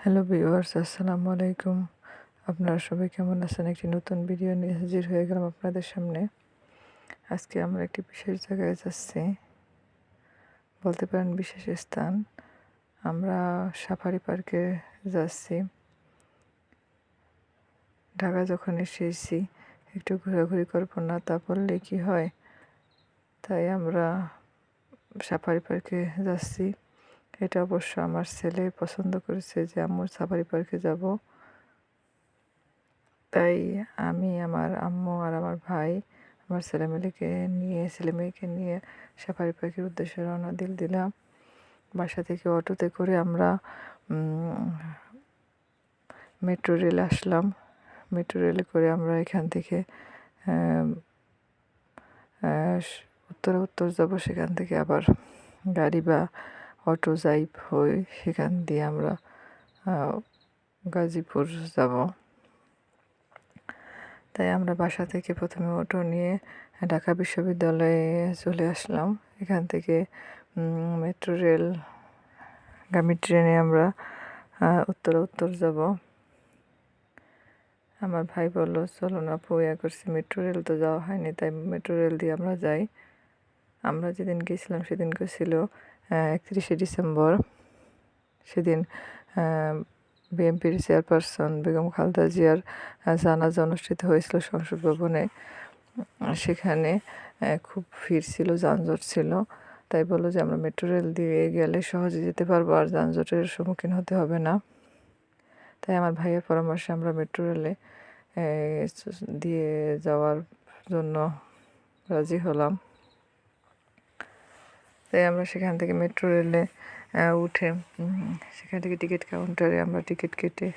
Hello viewers, আসসালামু আলাইকুম। আপনারা সবাই কেমন আছেন? একটি নতুন ভিডিও নিয়ে হাজির হয়ে গেলাম আপনাদের সামনে। আজকে আমরা একটি বিশেষ জায়গায় যাচ্ছি, বলতে পারেন বিশেষ স্থান। আমরা সাফারি পার্কে যাচ্ছি। ঢাকা যখন এসেছি একটু ঘোরাঘুরি করবো না, তা বললে কি হয়? তাই আমরা সাফারি পার্কে যাচ্ছি। এটা অবশ্য আমার ছেলে পছন্দ করেছে যে আম্মু সাফারি পার্কে যাব। তাই আমি, আমার আম্মু আর আমার ভাই, আমার ছেলেমেয়েকে নিয়ে সাফারি পার্কের উদ্দেশ্যে রওনা দিলাম। বাসা থেকে অটোতে করে আমরা মেট্রো রেলে আসলাম। মেট্রো রেলে করে আমরা এখান থেকে উত্তর যাব। সেখান থেকে আবার গাড়ি বা অটো হয়ে সেখান দিয়ে আমরা গাজীপুর যাব। তাই আমরা বাসা থেকে প্রথমে অটো নিয়ে ঢাকা বিশ্ববিদ্যালয়ে চলে আসলাম। এখান থেকে মেট্রো রেলগামী ট্রেনে আমরা উত্তর যাব। আমার ভাই বললো, চলো না ইয়া করছি, মেট্রো রেল তো যাওয়া হয়নি, তাই মেট্রো রেল দিয়ে আমরা যাই। আমরা যেদিন গেছিলাম সেদিনকে ছিল 31শে ডিসেম্বর। সেদিন বিএনপির চেয়ারপারসন বেগম খালেদা জিয়ার জানাজা অনুষ্ঠিত হয়েছিল সংসদ ভবনে। সেখানে খুব ভিড় ছিল, যানজট ছিল। তাই বললো যে আমরা মেট্রো রেল দিয়ে গেলে সহজে যেতে পারবো, আর যানজটের সম্মুখীন হতে হবে না। তাই আমার ভাইয়ের পরামর্শে আমরা মেট্রো রেলে দিয়ে যাওয়ার জন্য রাজি হলাম। তাই আমরা সেখান থেকে মেট্রো রেলে উঠে সেখান থেকে টিকিট কাউন্টারে আমরা টিকিট কেটে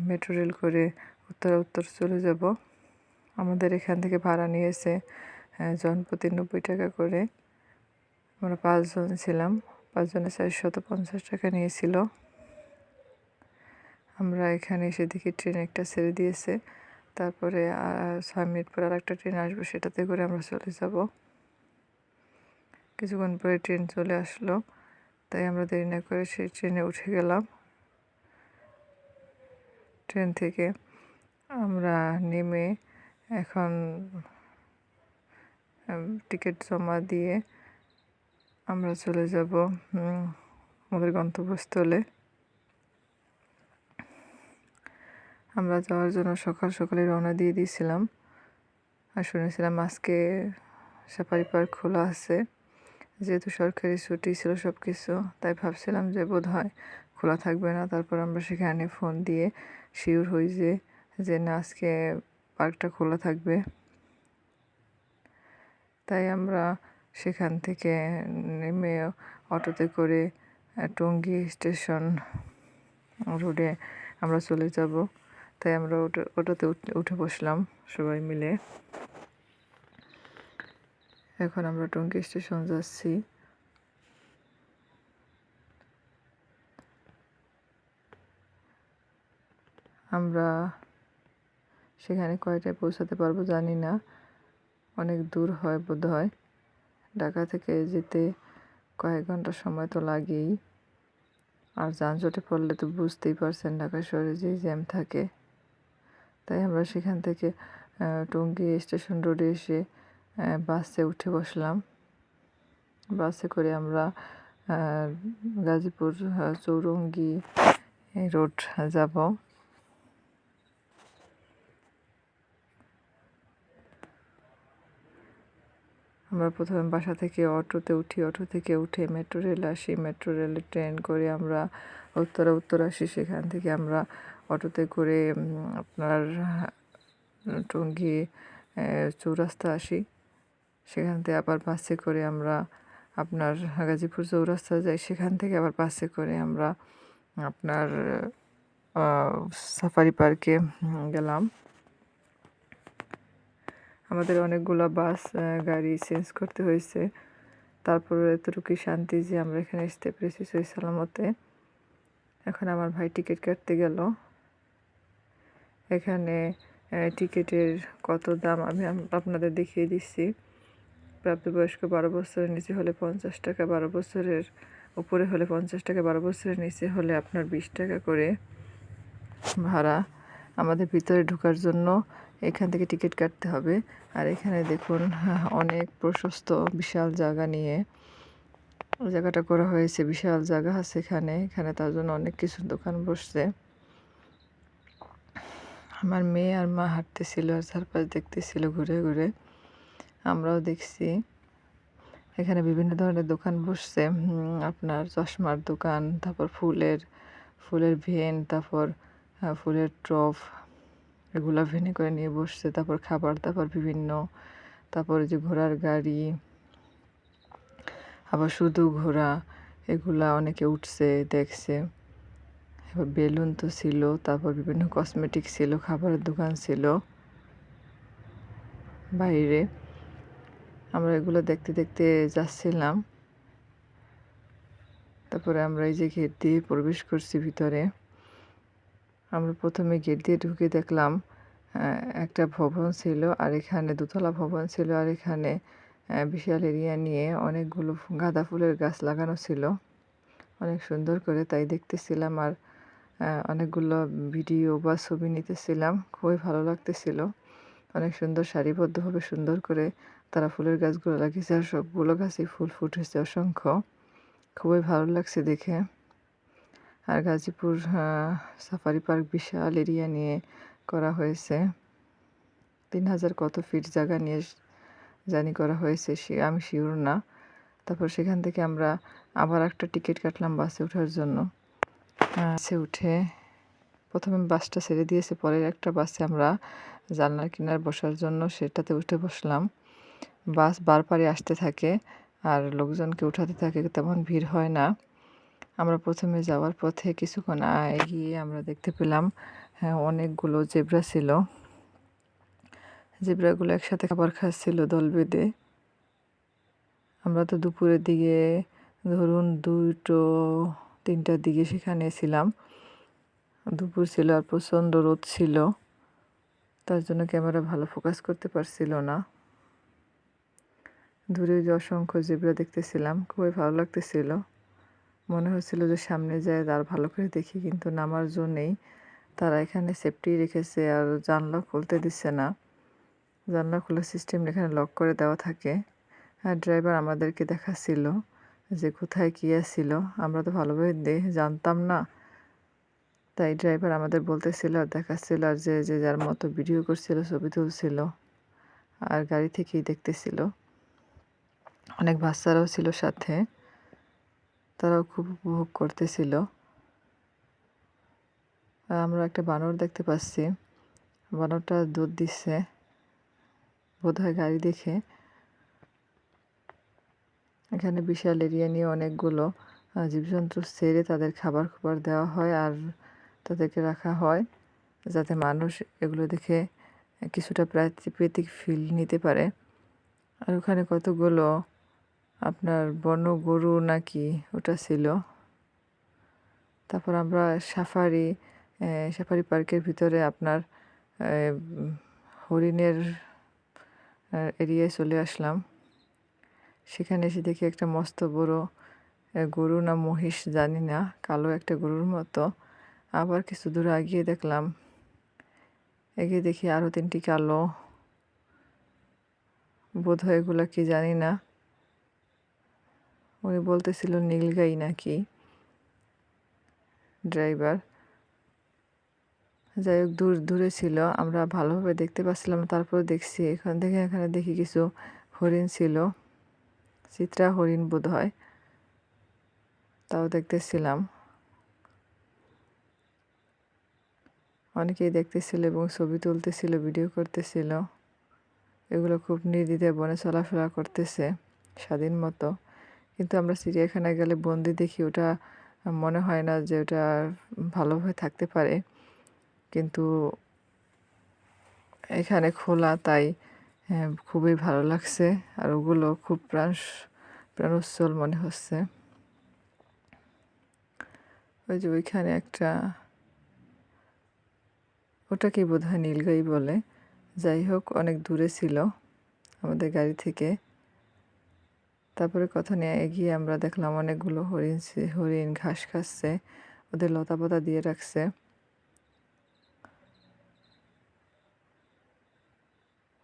মেট্রো রেল করে উত্তর চলে যাব। আমাদের এখান থেকে ভাড়া নিয়েছে জনপ্রতি 90 টাকা করে। আমরা 5 জন ছিলাম, 5 জনে 450 টাকা নিয়েছিল। আমরা এখানে এসে দেখি ট্রেন একটা ছেড়ে দিয়েছে। তারপরে 6 মিনিট পর আরেকটা ট্রেন আসবে, সেটাতে করে আমরা চলে যাব। কিছুক্ষণ পরে ট্রেন চলে আসলো, তাই আমরা দেরি না করে সেই ট্রেনে উঠে গেলাম। ট্রেন থেকে আমরা নেমে এখন টিকিট জমা দিয়ে আমরা চলে যাব আমাদের গন্তব্যস্থলে। আমরা যাওয়ার জন্য সকালে রওনা দিয়ে দিয়েছিলাম, আর শুনেছিলাম আজকে সাফারি পার্ক খোলা আছে। যেহেতু সরকারি ছুটি ছিল সব কিছু, তাই ভাবছিলাম যে বোধহয় খোলা থাকবে না। তারপর আমরা সেখানে ফোন দিয়ে শিওর হই যে না, আজকে পার্কটা খোলা থাকবে। তাই আমরা সেখান থেকে নেমে অটোতে করে টঙ্গী স্টেশন রোডে আমরা চলে যাব। তাই আমরা অটোতে উঠে বসলাম সবাই মিলে। এখন আমরা টঙ্গী স্টেশন যাচ্ছি। আমরা সেখানে কয়টায় পৌঁছাতে পারবো জানি না, অনেক দূর হয় বোধহয়। ঢাকা থেকে যেতে কয়েক ঘন্টা সময় তো লাগেই, আর যানজটে পড়লে তো বুঝতেই পারছেন ঢাকা শহরে যে জ্যাম থাকে। তাই আমরা সেখান থেকে টঙ্গী স্টেশন রোডে এসে বাসে উঠে বসলাম। বাসে করে আমরা গাজীপুর চৌরঙ্গী রোড যাব। আমরা প্রথমে বাসা থেকে অটোতে উঠি, অটো থেকে উঠে মেট্রো রেল আসি, মেট্রো রেলে ট্রেন করে আমরা উত্তর আসি। সেখান থেকে আমরা অটোতে করে আপনার টঙ্গী চৌরাস্তা আসি। সেখান থেকে আবার বাসে করে আমরা আপনার গাজীপুর চৌরাস্তা যাই। সেখান থেকে আবার বাসে করে আমরা আপনার সাফারি পার্কে গেলাম। আমাদের অনেকগুলো বাস গাড়ি চেঞ্জ করতে হয়েছে, তারপরে এতটুকুই শান্তি যে আমরা এখানে আসতে পেরেছি সহি সালামতে। এখন আমার ভাই টিকিট কাটতে গেল। এখানে টিকিটের কত দাম আমি আপনাদের দেখিয়ে দিচ্ছি। প্রাপ্তবয়স্ক 12 বছরের নিচে হলে 50 টাকা, 12 বছরের উপরে হলে 50 টাকা, 12 বছরের নিচে হলে আপনার 20 টাকা করে ভাড়া। আমাদের ভিতরে ঢোকার জন্য এখান থেকে টিকিট কাটতে হবে। আর এখানে দেখুন অনেক প্রশস্ত বিশাল জায়গা নিয়ে জায়গাটা করা হয়েছে, বিশাল জায়গা আছে এখানে। এখানে তার জন্য অনেক কিছু দোকান বসছে। আমার মেয়ে আর মা হাঁটতেছিল আর চারপাশ দেখতেছিল ঘুরে ঘুরে, আমরাও দেখছি। এখানে বিভিন্ন ধরনের দোকান বসছে, আপনার চশমার দোকান, তারপর ফুলের ভেন, তারপর ফুলের ট্রফ, এগুলা ভেনে করে নিয়ে বসছে। তারপর খাবার দাবার বিভিন্ন, তারপরে যে ঘোড়ার গাড়ি, আবার শুধু ঘোড়া, এগুলা অনেকে উঠছে দেখছে। এবার বেলুন তো ছিল, তারপর বিভিন্ন কসমেটিক ছিল, খাবারের দোকান ছিল বাইরে। আমরা এগুলো দেখতে দেখতে যাচ্ছিলাম। তারপরে আমরা এই যে গেট দিয়ে প্রবেশ করছি ভিতরে। আমরা প্রথমে গেট দিয়ে ঢুকে দেখলাম একটা ভবন ছিল, আর এখানে দোতলা ভবন ছিল, আর এখানে বিশাল এরিয়া নিয়ে অনেকগুলো গাঁদা ফুলের গাছ লাগানো ছিল অনেক সুন্দর করে, তাই দেখতেছিলাম। আর অনেকগুলো ভিডিও বা ছবি নিতেছিলাম, খুবই ভালো লাগতেছিল। অনেক সুন্দর সারিবদ্ধভাবে সুন্দর করে তারা ফুলের গাছগুলো লাগিয়েছে, আর সবগুলো গাছে ফুল ফুটেছে অসংখ্য, খুবই ভালো লাগছে দেখে। আর গাজীপুর সাফারি পার্ক বিশাল এরিয়া নিয়ে করা হয়েছে, 3000 কত ফিট জায়গা নিয়ে জানি করা হয়েছে, আমি শিওর না। তারপর সেখান থেকে আমরা আবার একটা টিকিট কাটলাম বাসে ওঠার জন্য। বাসে উঠে প্রথমে বাসটা ছেড়ে দিয়েছে, পরের একটা বাসে আমরা জানলার কিনার বসার জন্য সেটাতে উঠে বসলাম। বাস বারবারই আসতে থাকে আর লোকজনকে উঠাতে থাকে, তেমন ভিড় হয় না। আমরা প্রথমে যাওয়ার পথে কিছুক্ষণ এগিয়ে আমরা দেখতে পেলাম অনেকগুলো জেব্রা ছিল। জেব্রাগুলো একসাথে খাবার খাচ্ছিল দল বেঁধে। আমরা তো দুপুরের দিকে ধরুন 2-3টার দিকে সেখানে ছিলাম, দুপুর ছিল আর প্রচণ্ড রোদ ছিল, তার জন্য ক্যামেরা ভালো ফোকাস করতে পারছিল না। দূরে যে অসংখ্য জেব্রা দেখতেছিলাম, খুবই ভালো লাগতেছিল। মনে হচ্ছিল যে সামনে যায় আর ভালো করে দেখি, কিন্তু নামার জন্যেই তারা এখানে সেফটি রেখেছে আর জানলা খুলতে দিচ্ছে না। জানলা খোলার সিস্টেম এখানে লক করে দেওয়া থাকে। আর ড্রাইভার আমাদেরকে দেখাচ্ছিল যে কোথায় কী আসছিল, আমরা তো ভালোভাবে জানতাম না, তাই ড্রাইভার আমাদের বলতেছিল আর দেখাচ্ছিল, আর যে যে যার মতো ভিডিও করছিল, ছবি তুলছিল আর গাড়ি থেকেই দেখতেছিল। অনেক বাচ্চারাও ছিল সাথে, তারাও খুব উপভোগ করতেছিল। আমরা একটা বানর দেখতে পাচ্ছি, বানরটা দুধ দিচ্ছে বোধহয় গাড়ি দেখে। এখানে বিশাল এরিয়া নিয়ে অনেকগুলো জীবজন্তু ছেড়ে তাদের খাবার দেওয়া হয় আর তাদেরকে রাখা হয়, যাতে মানুষ এগুলো দেখে কিছুটা প্রাকৃতিক ফিল নিতে পারে। আর ওখানে কতগুলো আপনার বন্য গরু নাকি ওটা ছিল। তারপর আমরা সাফারি পার্কের ভিতরে আপনার হরিণের এরিয়ায় চলে আসলাম। সেখানে এসে দেখি একটা মস্ত বড় গরু না মহিষ জানি না, কালো একটা গরুর মতো। আবার কিছু দূরে এগিয়ে দেখি আরও 3টি কালো, বোধহয় এগুলো কি জানি না, উনি বলতেছিল নীলগাই নাকি ড্রাইভার। যাই হোক দূরে ছিল, আমরা ভালোভাবে দেখতে পাচ্ছিলাম। তারপর দেখছি এখানে দেখি কিছু হরিণ ছিল, চিত্রা হরিণ বোধহয়, তাও দেখতেছিলাম। অনেকেই দেখতেছিল এবং ছবি তুলতেছিল, ভিডিও করতেছিল। এগুলো খুব নির্দ্বিধায় বনে চলাফেরা করতেছে স্বাধীন মতো। কিন্তু আমরা চিড়িয়াখানায় গেলে বন্দি দেখি, ওটা মনে হয় না যে ওটা ভালোভাবে থাকতে পারে, কিন্তু এখানে খোলা, তাই খুবই ভালো লাগছে। আর ওগুলো খুব প্রাণোচ্ছল মনে হচ্ছে। ওই যে ওইখানে একটা, ওটাকে বোধহয় নীলগাই বলে। যাই হোক, অনেক দূরে ছিল আমাদের গাড়ি থেকে। তারপরে কথা নিয়ে এগিয়ে আমরা দেখলাম অনেকগুলো হরিণ ঘাস খাচ্ছে, ওদের লতাপাতা দিয়ে রাখছে।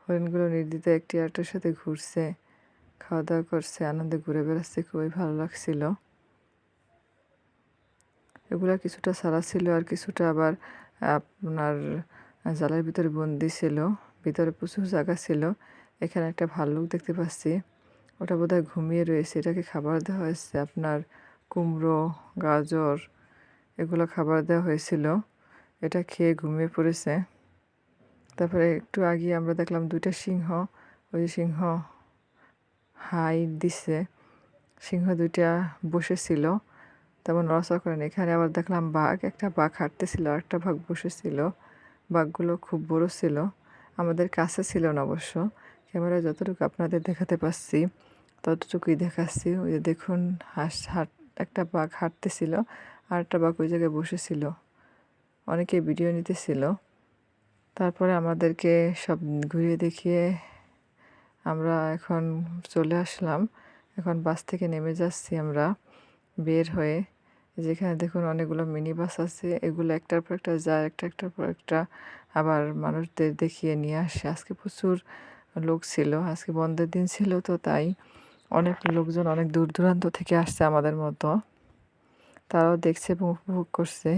হরিণগুলো নির্দ্বিধায় একটি আরেকটার সাথে ঘুরছে, খাওয়া দাওয়া করছে, আনন্দে ঘুরে বেড়াচ্ছে, খুবই ভালো লাগছিল। এগুলা কিছুটা ছাড়া ছিল আর কিছুটা আবার আপনার জালের ভিতরে বন্দি ছিল। ভিতরে প্রচুর জায়গা ছিল। এখানে একটা ভাল্লুক দেখতে পাচ্ছি, ওটা বোধহয় ঘুমিয়ে রয়েছে। এটাকে খাবার দেওয়া হয়েছে আপনার কুমড়ো, গাজর এগুলো খাবার দেওয়া হয়েছিল। এটা খেয়ে ঘুমিয়ে পড়েছে। তারপরে একটু আগে আমরা দেখলাম 2টা সিংহ, ওই সিংহ হাই দিছে। সিংহ 2টা বসেছিল, তেমন নড়াচড়া করেন। এখানে আবার দেখলাম বাঘ, একটা বাঘ হাঁটতেছিল, একটা বাঘ বসেছিল। বাঘগুলো খুব বড় ছিল, আমাদের কাছে ছিল না অবশ্য। ক্যামেরায় যতটুকু আপনাদের দেখাতে পারছি ততটুকুই দেখাচ্ছি। ওই যে দেখুন একটা বাঘ হাঁটতেছিল, আর একটা বাঘ ওই জায়গায় বসেছিল, অনেকে ভিডিও নিতেছিল। তারপরে আমাদেরকে সব ঘুরিয়ে দেখিয়ে আমরা এখন চলে আসলাম। এখন বাস থেকে নেমে যাচ্ছি আমরা বের হয়ে। যেখানে দেখুন অনেকগুলো মিনি বাস আছে, এগুলো একটার পর একটা যায়, একটার পর একটা আবার মানুষদের দেখিয়ে নিয়ে আসে। আজকে প্রচুর লোক ছিল, আজকে বন্ধের দিন ছিল, তো তাই অনেক লোকজন অনেক দূর দূরান্ত থেকে আসছে আমাদের মতো, তারাও দেখছে এবং উপভোগ করছে।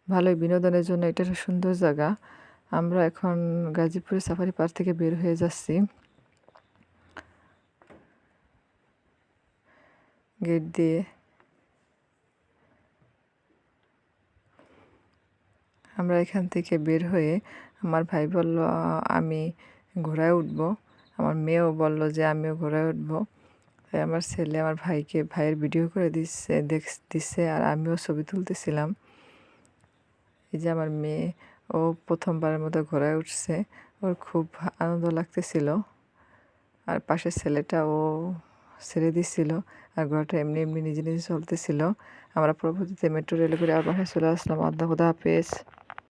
ভালোই বিনোদনের জন্য এটা একটা সুন্দর জায়গা। আমরা এখন গাজীপুরের সাফারি পার্ক থেকে বের হয়ে যাচ্ছি। গেট দিয়ে আমরা এখান থেকে বের হয়ে আমার ভাই বলল আমি ঘোড়ায় উঠব, আমার মেয়েও বলল যে আমিও ঘোড়ায় উঠব। তাই আমার ছেলে আমার ভাইয়ের ভিডিও করে দিচ্ছে আর আমিও ছবি তুলতেছিলাম। এই যে আমার মেয়ে, ও প্রথমবারের মতো ঘোড়ায় উঠছে, ওর খুব আনন্দ লাগতেছিল। আর পাশের ছেলেটা ও ছেড়ে দিচ্ছিল, আর ঘোড়াটা এমনি এমনি নিজে নিজে চলতেছিল। আমরা পরবর্তীতে মেট্রো রেলে করে আবার বাসায় চলে আসলাম। আল্লাহ, খুদা হাফেজ।